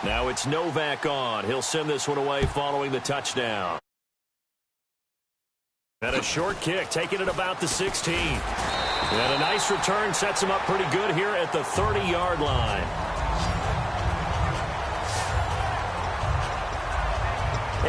Now it's Novak on. He'll send this one away following the touchdown. And a short kick, taking it about the 16. And a nice return sets him up pretty good here at the 30-yard line.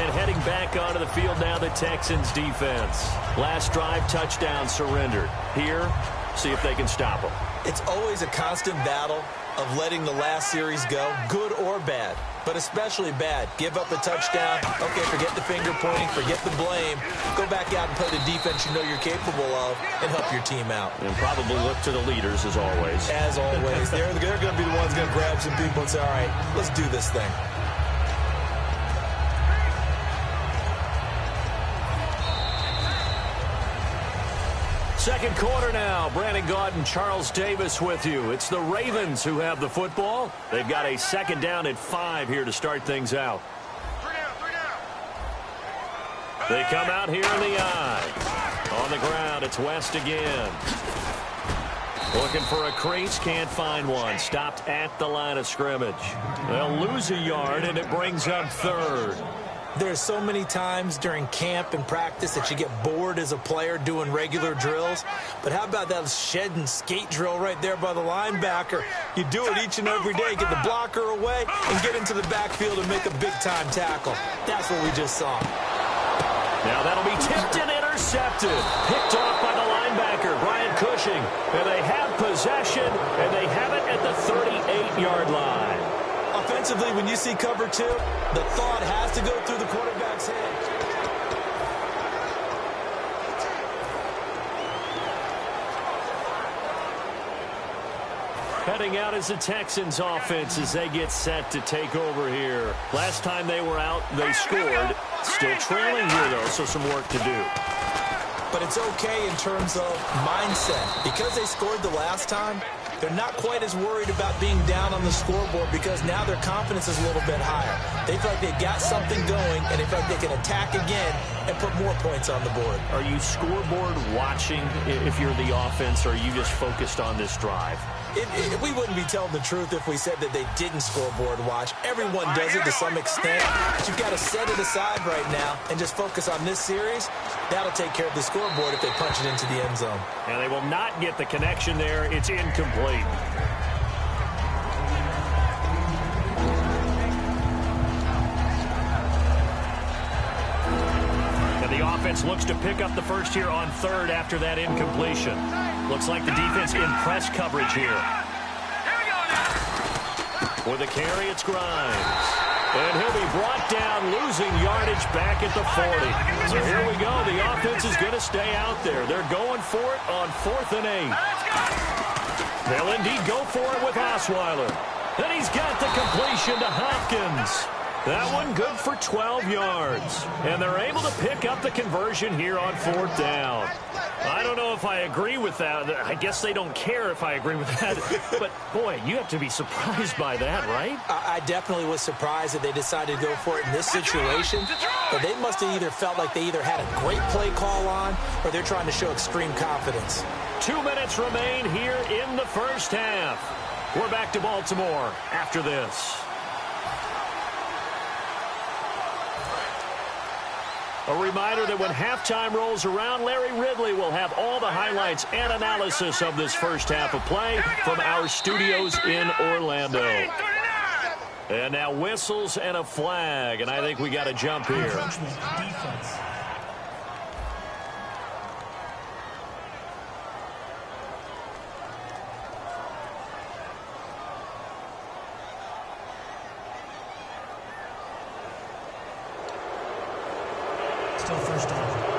And heading back onto the field now, the Texans defense. Last drive, touchdown surrendered. Here, see if they can stop them. It's always a constant battle of letting the last series go, good or bad, but especially bad. Give up a touchdown. Okay, forget the finger pointing, forget the blame. Go back out and play the defense you know you're capable of and help your team out. And probably look to the leaders as always. As always. They're going to be the ones going to grab some people and say, all right, let's do this thing. Second quarter now. Brandon Gaudin and Charles Davis with you. It's the Ravens who have the football. They've got a second down at 5 here to start things out. They come out here in the eye. On the ground, it's West again. Looking for a crease, can't find one. Stopped at the line of scrimmage. They'll lose a yard, and it brings up third. There's so many times during camp and practice that you get bored as a player doing regular drills. But how about that shed and skate drill right there by the linebacker? You do it each and every day. Get the blocker away and get into the backfield and make a big-time tackle. That's what we just saw. Now that'll be tipped and intercepted. Picked off by the linebacker, Brian Cushing. And they have possession, and they have it at the 38-yard line. Offensively, when you see cover 2, the thought has to go through the quarterback's head. Heading out is the Texans offense as they get set to take over here. Last time they were out, they scored. Still trailing here, though, so some work to do. But it's okay in terms of mindset. Because they scored the last time, they're not quite as worried about being down on the scoreboard because now their confidence is a little bit higher. They feel like they've got something going, and they feel like they can attack again and put more points on the board. Are you scoreboard watching if you're the offense, or are you just focused on this drive? We wouldn't be telling the truth if we said that they didn't scoreboard watch. Everyone does it to some extent. But you've got to set it aside right now and just focus on this series. That'll take care of the scoreboard if they punch it into the end zone. And they will not get the connection there. It's incomplete. And the offense looks to pick up the first here on third after that incompletion. Looks like the defense in press coverage here. With a carry, it's Grimes. And he'll be brought down, losing yardage back at the 40. So here we go. The offense is going to stay out there. They're going for it on 4th and 8. They'll indeed go for it with Osweiler. And he's got the completion to Hopkins. That one good for 12 yards. And they're able to pick up the conversion here on 4th down. I don't know if I agree with that. I guess they don't care if I agree with that. But, boy, you have to be surprised by that, right? I definitely was surprised that they decided to go for it in this situation. But they must have either felt like they either had a great play call on or they're trying to show extreme confidence. 2 minutes remain here in the first half. We're back to Baltimore after this. A reminder that when halftime rolls around, Larry Ridley will have all the highlights and analysis of this first half of play from our studios in Orlando. And now whistles and a flag, and I think we got to jump here. first down.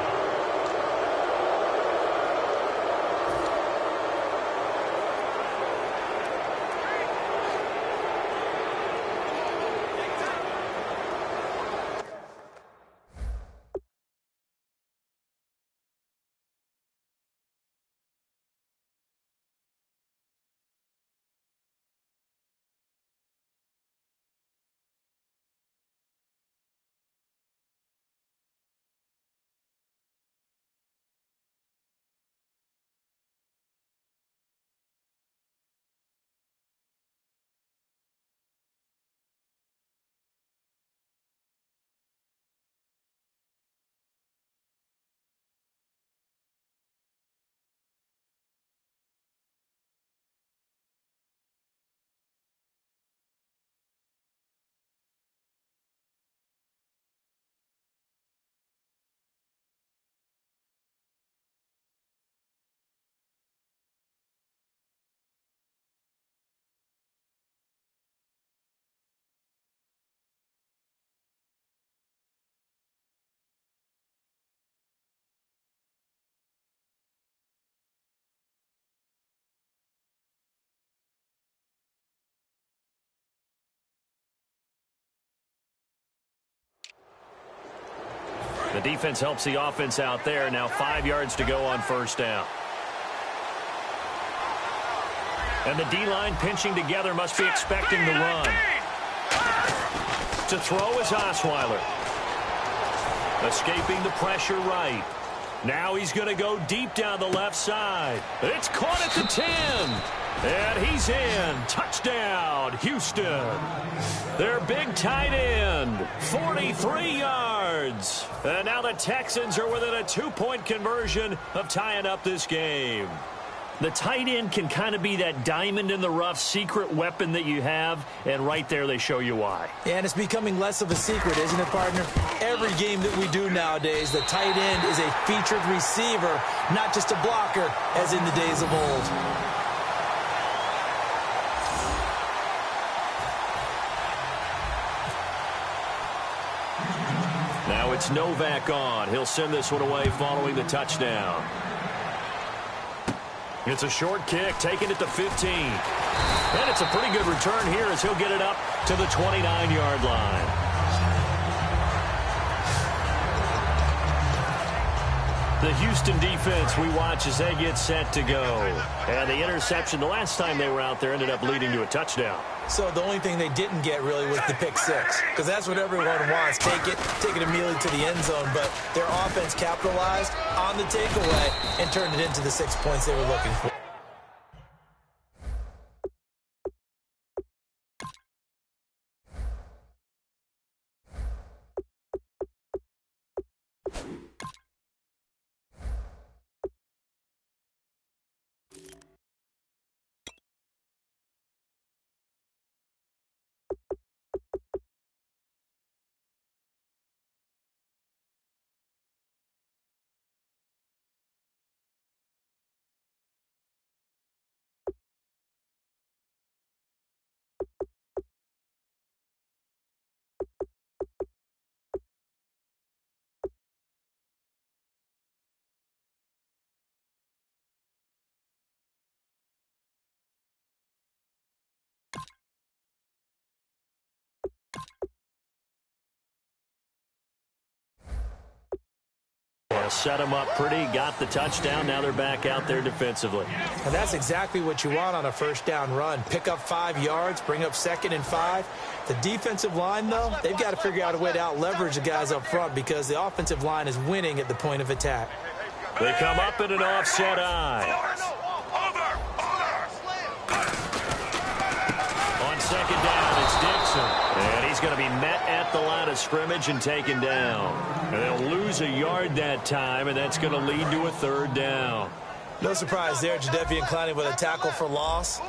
The defense helps the offense out there. Now 5 yards to go on first down. And the D-line pinching together, must be expecting the run. To throw is Osweiler. Escaping the pressure right. Now he's going to go deep down the left side. It's caught at the 10. And he's in. Touchdown, Houston. Their big tight end, 43 yards. And now the Texans are within a 2-point conversion of tying up this game. The tight end can kind of be that diamond in the rough secret weapon that you have, and right there they show you why. And it's becoming less of a secret, isn't it, partner? Every game that we do nowadays, the tight end is a featured receiver, not just a blocker, as in the days of old. Now it's Novak on. He'll send this one away following the touchdown. It's a short kick, taking it to 15. And it's a pretty good return here as he'll get it up to the 29-yard line. The Houston defense we watch as they get set to go. And the interception the last time they were out there ended up leading to a touchdown. So the only thing they didn't get really was the pick six, because that's what everyone wants. Take it immediately to the end zone. But their offense capitalized on the takeaway and turned it into the 6 points they were looking for. Set them up pretty, got the touchdown. Now they're back out there defensively. And that's exactly what you want on a first down run. Pick up 5 yards, bring up 2nd and 5. The defensive line, though, they've got to figure out a way to out-leverage the guys up front because the offensive line is winning at the point of attack. They come up in an offset eye. On 2nd down, it's Dixon. And he's going to be met at the line of scrimmage and taken down. And they'll lose a yard that time, and that's going to lead to a 3rd down. No surprise there, Jadeveon Clowney with a tackle for loss.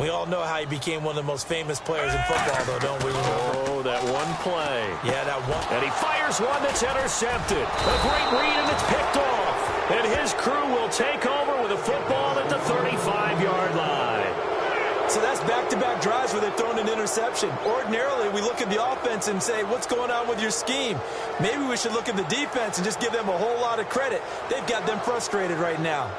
We all know how he became one of the most famous players in football, though, don't we? Oh, that one play. Yeah, that one. And he fires one that's intercepted. A great read, and it's picked off. And his crew will take over with a football at the 35-yard line. So that's back-to-back drives where they've thrown an interception. Ordinarily, we look at the offense and say, what's going on with your scheme? Maybe we should look at the defense and just give them a whole lot of credit. They've got them frustrated right now.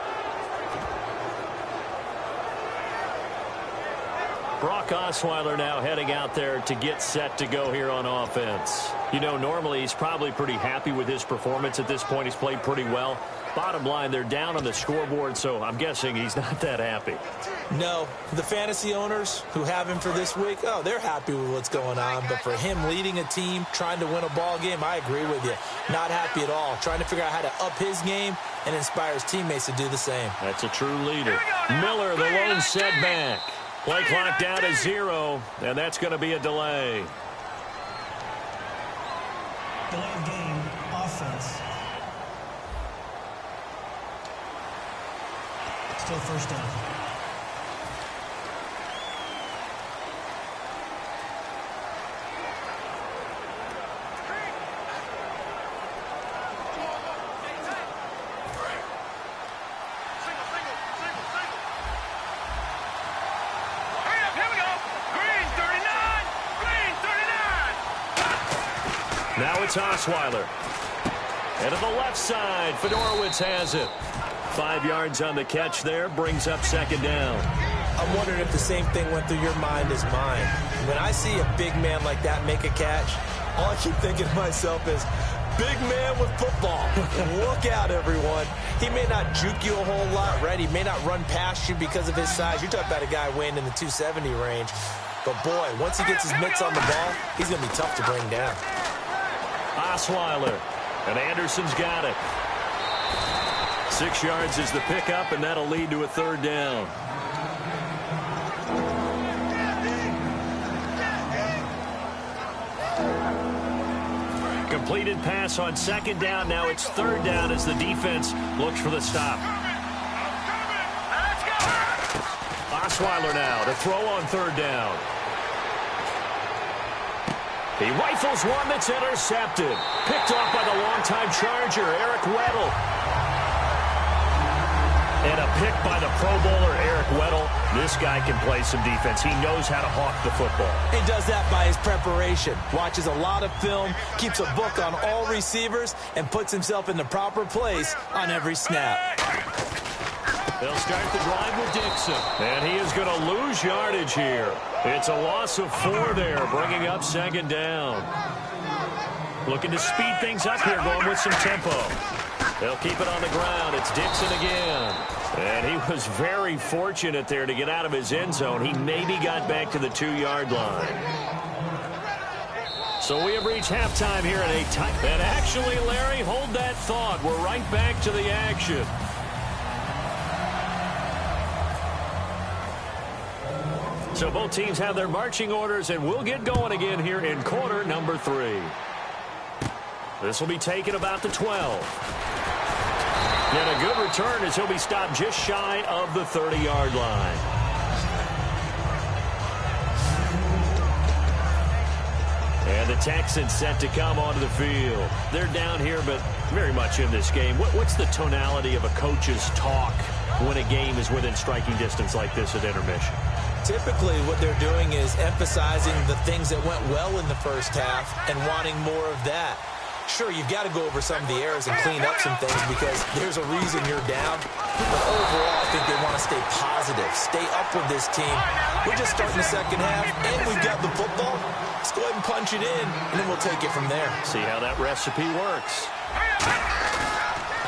Brock Osweiler now heading out there to get set to go here on offense. You know, normally he's probably pretty happy with his performance at this point. He's played pretty well. Bottom line, they're down on the scoreboard, so I'm guessing he's not that happy. No, the fantasy owners who have him for this week, oh, they're happy with what's going on. But for him leading a team, trying to win a ball game, I agree with you. Not happy at all. Trying to figure out how to up his game and inspire his teammates to do the same. That's a true leader. Miller, the lone setback. Play clock down to 0, and that's going to be a delay. Delay of game, offense. Still first down. Now it's Osweiler. And to the left side, Fedorowicz has it. 5 yards on the catch there, brings up second down. I'm wondering if the same thing went through your mind as mine. When I see a big man like that make a catch, all I keep thinking to myself is, big man with football. Look out, everyone. He may not juke you a whole lot, right? He may not run past you because of his size. You're talking about a guy weighing in the 270 range. But, boy, once he gets his mitts on the ball, he's going to be tough to bring down. Osweiler, and Anderson's got it. 6 yards is the pickup, and that'll lead to a third down. Completed pass on second down. Now it's third down as the defense looks for the stop. Osweiler now to throw on third down. He rifles one that's intercepted. Picked off by the longtime Charger, Eric Weddle. And a pick by the Pro Bowler, Eric Weddle. This guy can play some defense. He knows how to hawk the football. He does that by his preparation. Watches a lot of film, keeps a book on all receivers, and puts himself in the proper place on every snap. They'll start the drive with Dixon. And he is going to lose yardage here. It's a loss of 4 there, bringing up second down. Looking to speed things up here, going with some tempo. They'll keep it on the ground. It's Dixon again. And he was very fortunate there to get out of his end zone. He maybe got back to the 2-yard line. So we have reached halftime here at a tight. And actually, Larry, hold that thought. We're right back to the action. So both teams have their marching orders, and we'll get going again here in quarter number 3. This will be taken about the 12. And a good return as he'll be stopped just shy of the 30-yard line. And the Texans set to come onto the field. They're down here, but very much in this game. What's the tonality of a coach's talk when a game is within striking distance like this at intermission? Typically, what they're doing is emphasizing the things that went well in the first half and wanting more of that. Sure, you've got to go over some of the errors and clean up some things because there's a reason you're down. But overall, I think they want to stay positive, stay up with this team. We're just starting the second half, and we've got the football. Let's go ahead and punch it in, and then we'll take it from there. See how that recipe works.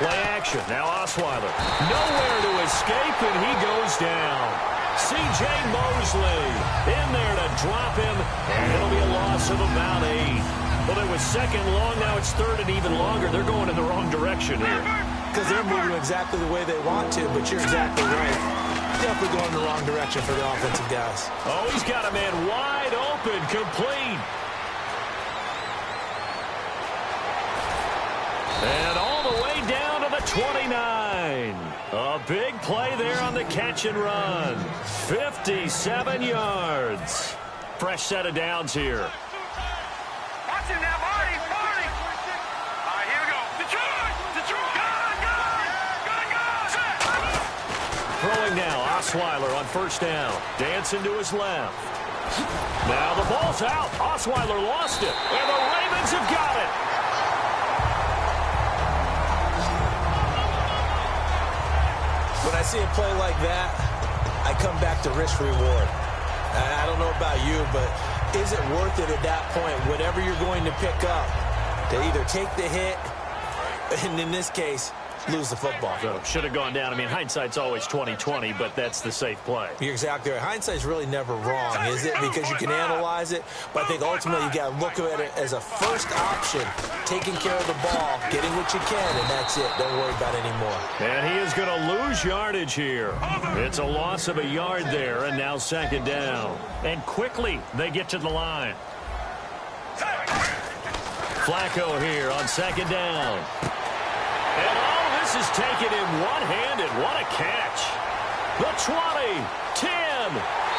Play action. Now Osweiler. Nowhere to escape, and he goes down. C.J. Mosley in there to drop him, and it'll be a loss of about 8. Well, it was second long. Now it's third and even longer. They're going in the wrong direction here. Because they're moving exactly the way they want to, but you're exactly right. Definitely going in the wrong direction for the offensive guys. Oh, he's got a man wide open, complete. And all the way down to the 29. A big play there on the catch and run. 57 yards. Fresh set of downs here. Watch him now, Marty. All right, here we go. Detroit. Gun. Throwing now, Osweiler on first down. Dancing to his left. Now the ball's out. Osweiler lost it. And the Ravens have got it. When I see a play like that, I come back to risk-reward. I don't know about you, but is it worth it at that point, whatever you're going to pick up, to either take the hit, and in this case, lose the football? So should have gone down. I mean, hindsight's always 20/20, but that's the safe play. You're exactly right. Hindsight's really never wrong, is it? Because you can analyze it, but I think ultimately you got to look at it as a first option, taking care of the ball, getting what you can, and that's it. Don't worry about it anymore. And he is going to lose yardage here. It's a loss of a yard there, and now second down. And quickly they get to the line. Flacco here on second down. And all this is taken in one-handed. What a catch. The 20, 10.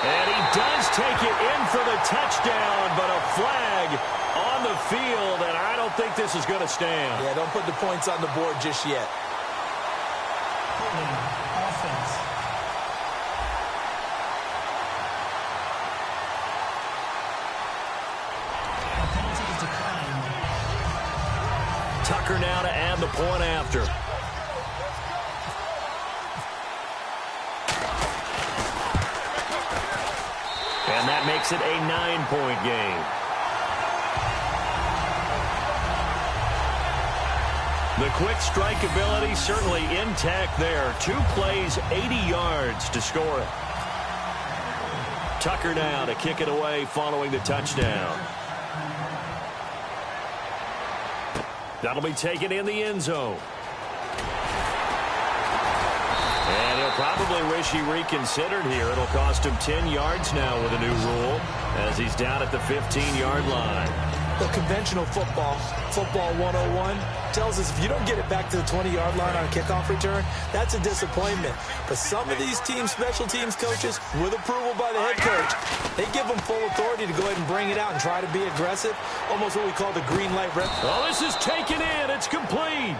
And he does take it in for the touchdown, but a flag on the field, and I don't think this is going to stand. Yeah, don't put the points on the board just yet. Offense. The penalty is declined. Tucker now to add the point after. And that makes it a 9-point game. The quick strike ability certainly intact there. 2 plays, 80 yards to score it. Tucker now to kick it away following the touchdown. That'll be taken in the end zone. And he'll probably wish he reconsidered here. It'll cost him 10 yards now with a new rule as he's down at the 15-yard line. The conventional football 101, tells us if you don't get it back to the 20-yard line on a kickoff return, that's a disappointment. But some of these teams, special teams coaches, with approval by the head coach, they give them full authority to go ahead and bring it out and try to be aggressive, almost what we call the green light rep. Oh, this is taken in. It's complete.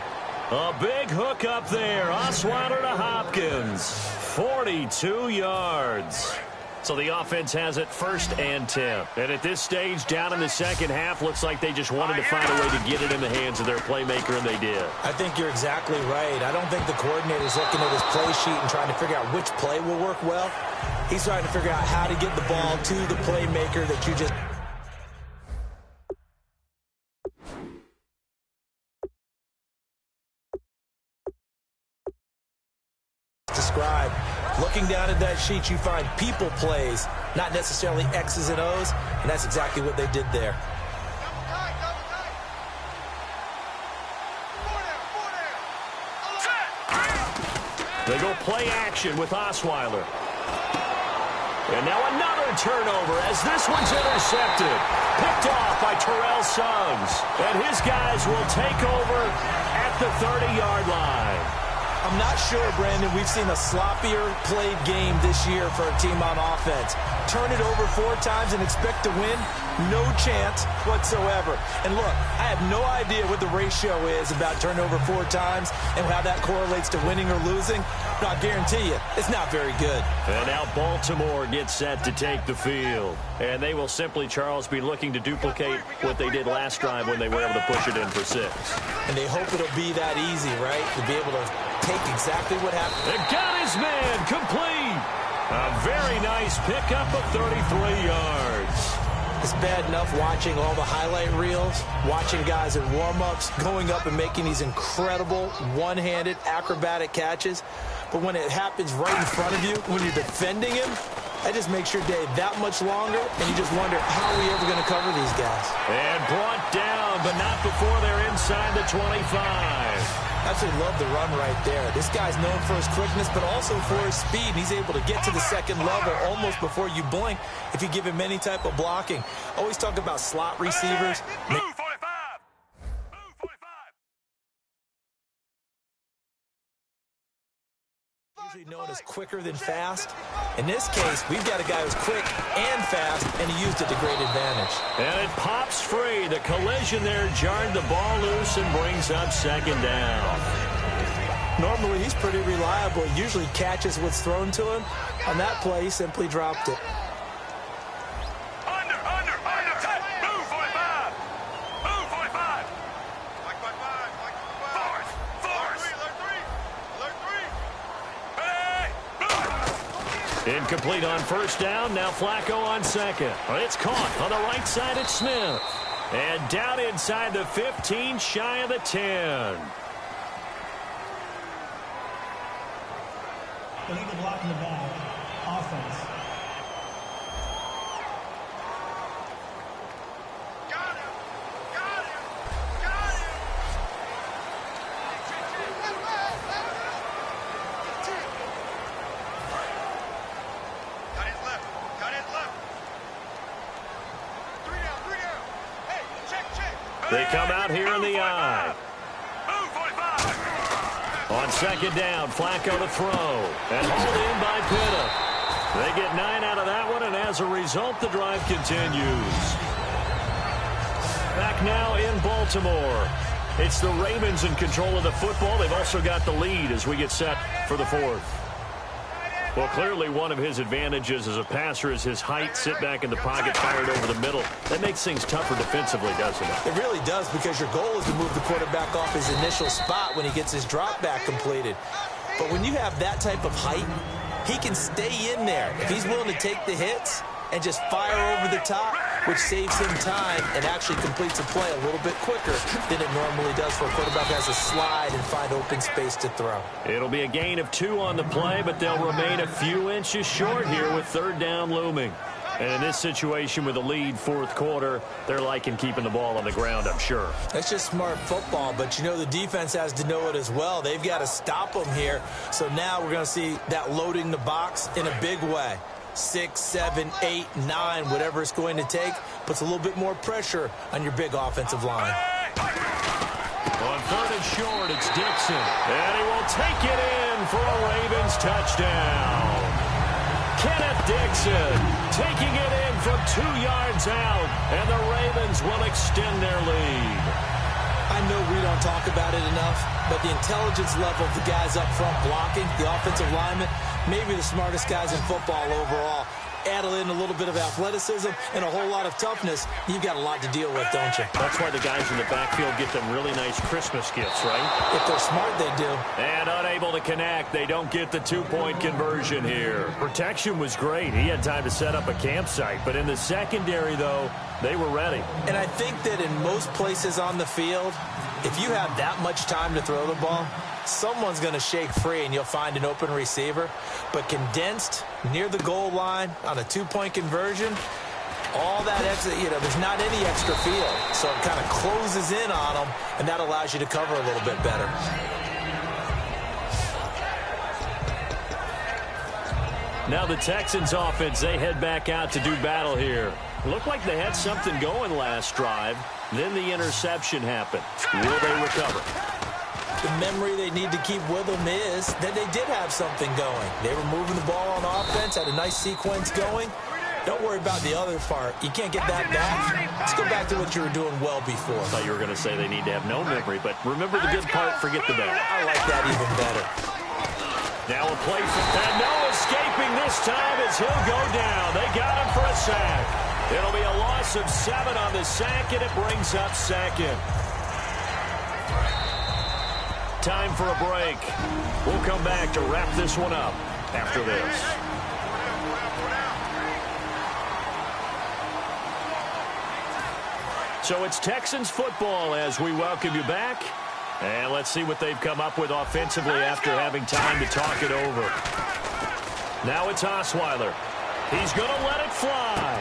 A big hook up there. Osweiler to Hopkins. 42 yards. So the offense has it 1st and 10. And at this stage, down in the second half, looks like they just wanted to find a way to get it in the hands of their playmaker, and they did. I think you're exactly right. I don't think the coordinator's looking at his play sheet and trying to figure out which play will work well. He's trying to figure out how to get the ball to the playmaker that you just described. Looking down at that sheet, you find people plays, not necessarily X's and O's, and that's exactly what they did there. They go play action with Osweiler. And now another turnover as this one's intercepted. Picked off by Terrell Suggs. And his guys will take over at the 30-yard line. I'm not sure, Brandon, we've seen a sloppier played game this year for a team on offense. Turn it over 4 times and expect to win? No chance whatsoever. And look, I have no idea what the ratio is about turnover 4 times and how that correlates to winning or losing. But I guarantee you, it's not very good. And now Baltimore gets set to take the field. And they will simply, Charles, be looking to duplicate what they did last drive when they were able to push it in for 6. And they hope it'll be that easy, right? To be able to take exactly what happened. And got his man complete. A very nice pickup of 33 yards. It's bad enough watching all the highlight reels, watching guys in warm-ups, going up and making these incredible one-handed acrobatic catches. But when it happens right in front of you, when you're defending him, that just makes your day that much longer, and you just wonder, how are we ever going to cover these guys? And brought down, but not before they're inside the 25. Absolutely love the run right there. This guy's known for his quickness, but also for his speed. He's able to get to the second level almost before you blink if you give him any type of blocking. Always talk about slot receivers. Move 45. Move 45. Usually known as quicker than fast. In this case, we've got a guy who's quick and fast, and he used it to great advantage. And it pops free. The collision there jarred the ball loose and brings up second down. Normally, he's pretty reliable. He usually catches what's thrown to him. On that play, he simply dropped it. Under. Move, 45. Move, 45. Like 45. Force. Alert 3. Hey, Incomplete on first down. Now Flacco on second. It's caught on the right side at Smith. And down inside the 15, shy of the 10. Illegal block in the back. Offense. got him. Got his left. 3 down. Hey, check. They come out here in the eye. Move, 45. On second down, Flacco to throw. And hauled in by Pitta. They get 9 out of that one, and as a result, the drive continues. Back now in Baltimore. It's the Ravens in control of the football. They've also got the lead as we get set for the fourth. Well, clearly one of his advantages as a passer is his height. Sit back in the pocket, fired over the middle. That makes things tougher defensively, doesn't it? It really does, because your goal is to move the quarterback off his initial spot when he gets his drop back completed. But when you have that type of height, he can stay in there if he's willing to take the hits and just fire over the top, which saves him time and actually completes a play a little bit quicker than it normally does for a quarterback who has to slide and find open space to throw. It'll be a gain of 2 on the play, but they'll remain a few inches short here with third down looming. And in this situation with the lead fourth quarter, they're liking keeping the ball on the ground, I'm sure. That's just smart football, but you know the defense has to know it as well. They've got to stop them here. So now we're going to see that loading the box in a big way. 6, 7, 8, 9, whatever it's going to take, puts a little bit more pressure on your big offensive line. On third and short, it's Dixon. And he will take it in for a Ravens touchdown. Kenneth Dixon taking it in from 2 yards out, and the Ravens will extend their lead. I know we don't talk about it enough, but the intelligence level of the guys up front blocking, the offensive linemen, maybe the smartest guys in football overall. Add in a little bit of athleticism and a whole lot of toughness, you've got a lot to deal with, don't you? That's why the guys in the backfield get them really nice Christmas gifts, right? If they're smart, they do. And unable to connect, they don't get the 2-point conversion here. Protection was great. He had time to set up a campsite, but in the secondary, though, they were ready. And I think that in most places on the field, if you have that much time to throw the ball, someone's going to shake free and you'll find an open receiver. But condensed near the goal line on a 2-point conversion, all that extra, there's not any extra field. So it kind of closes in on them, and that allows you to cover a little bit better. Now the Texans offense, they head back out to do battle here. Looked like they had something going last drive. Then the interception happened. Will they recover? The memory they need to keep with them is that they did have something going. They were moving the ball on offense, had a nice sequence going. Don't worry about the other part. You can't get that back. Let's go back to what you were doing well before. I thought you were going to say they need to have no memory, but remember the good part, forget the bad. I like that even better. Now a play for and no escaping this time as he'll go down. They got him for a sack. It'll be a loss of 7 on the sack, and it brings up second. Time for a break. We'll come back to wrap this one up after this. So it's Texans football as we welcome you back. And let's see what they've come up with offensively after having time to talk it over. Now it's Osweiler. He's going to let it fly.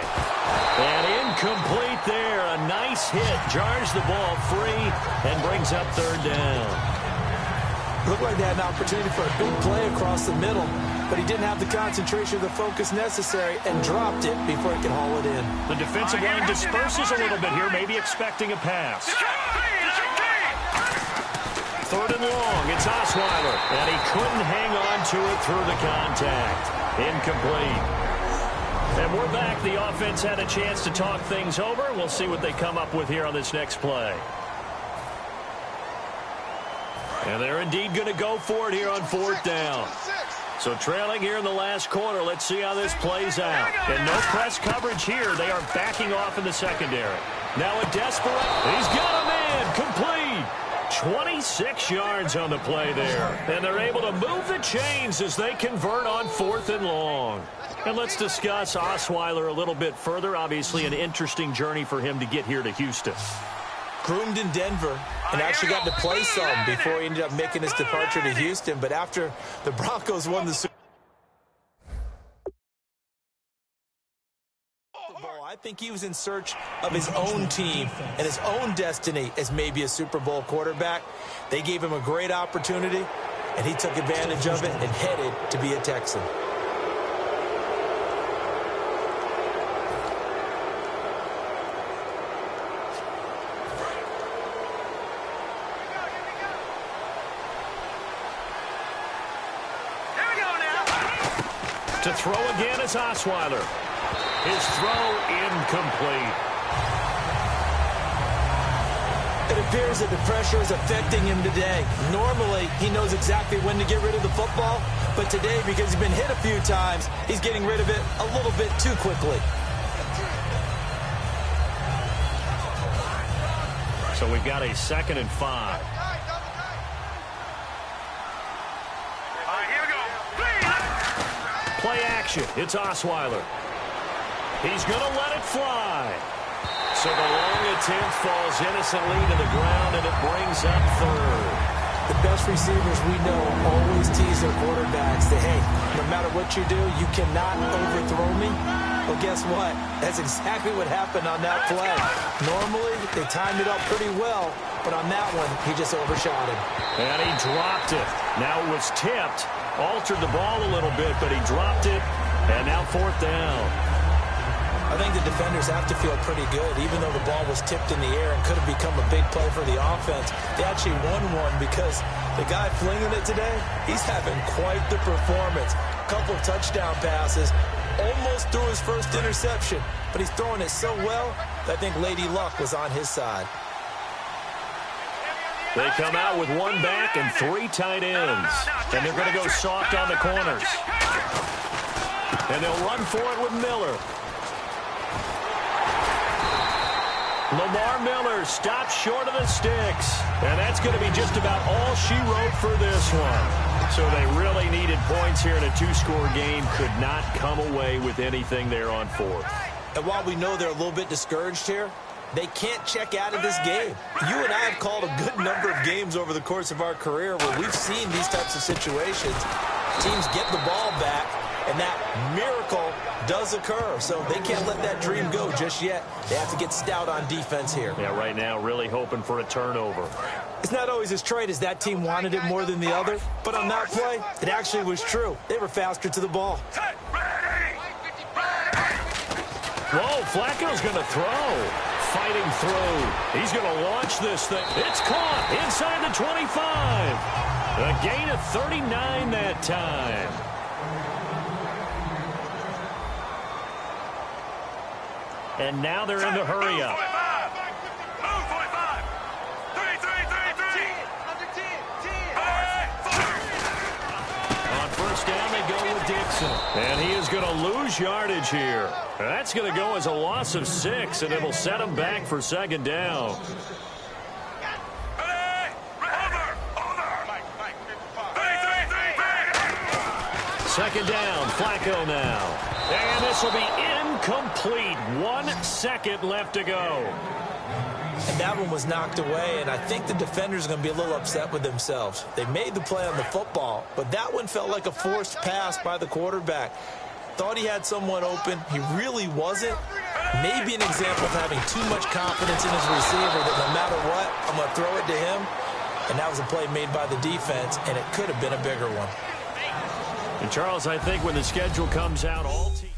And incomplete there. A nice hit. Jars the ball free and brings up third down. Looked like they had an opportunity for a big play across the middle, but he didn't have the concentration or the focus necessary and dropped it before he could haul it in. The defensive line disperses a little bit here, maybe expecting a pass. Third and long, it's Osweiler, and he couldn't hang on to it through the contact. Incomplete. And we're back. The offense had a chance to talk things over. We'll see what they come up with here on this next play. And they're indeed going to go for it here on 4th down. So trailing here in the last quarter, let's see how this plays out. And no press coverage here. They are backing off in the secondary. Now a desperate. He's got a man. Complete. 26 yards on the play there. And they're able to move the chains as they convert on 4th and long. And let's discuss Osweiler a little bit further. Obviously an interesting journey for him to get here to Houston. Groomed in Denver and actually got to play some before he ended up making his departure to Houston. But after the Broncos won the Super Bowl, I think he was in search of his own team and his own destiny as maybe a Super Bowl quarterback. They gave him a great opportunity, and he took advantage of it and headed to be a Texan. To throw again is Osweiler. His throw incomplete. It appears that the pressure is affecting him today. Normally, he knows exactly when to get rid of the football, but today, because he's been hit a few times, he's getting rid of it a little bit too quickly. So we've got a 2nd and 5. Play action. It's Osweiler. He's going to let it fly. So the long attempt falls innocently to the ground, and it brings up 3rd. The best receivers we know always tease their quarterbacks that, hey, no matter what you do, you cannot overthrow me. Well, guess what? That's exactly what happened on that play. Normally, they timed it up pretty well, but on that one, he just overshot him. And he dropped it. Now it was tipped. Altered the ball a little bit, but he dropped it. And now 4th down. I think the defenders have to feel pretty good, even though the ball was tipped in the air and could have become a big play for the offense. They actually won one because the guy flinging it today, he's having quite the performance. A couple of touchdown passes, almost threw his first interception, but he's throwing it so well that I think Lady Luck was on his side. They come out with 1 back and 3 tight ends. And they're going to go soft on the corners. And they'll run for it with Miller. Lamar Miller stops short of the sticks. And that's going to be just about all she wrote for this one. So they really needed points here in a 2-score game. Could not come away with anything there on 4th. And while we know they're a little bit discouraged here, they can't check out of this game. You and I have called a good number of games over the course of our career where we've seen these types of situations. Teams get the ball back, and that miracle does occur. So they can't let that dream go just yet. They have to get stout on defense here. Yeah, right now really hoping for a turnover. It's not always as straight as that team wanted it more than the other, but on that play, it actually was true. They were faster to the ball. Whoa, Flacco's going to throw. Fighting through. He's going to launch this thing. It's caught inside the 25. A gain of 39 that time. And now they're in the hurry up. On 1st down, they go with Dixon. And he is going to lose yardage here. That's going to go as a loss of 6, and it'll set him back for 2nd down. Second down, Flacco now. And this will be incomplete. 1 second left to go. And that one was knocked away, and I think the defenders are going to be a little upset with themselves. They made the play on the football, but that one felt like a forced pass by the quarterback. Thought he had someone open. He really wasn't. Maybe an example of having too much confidence in his receiver that no matter what, I'm going to throw it to him. And that was a play made by the defense, and it could have been a bigger one. And Charles, I think when the schedule comes out, all teams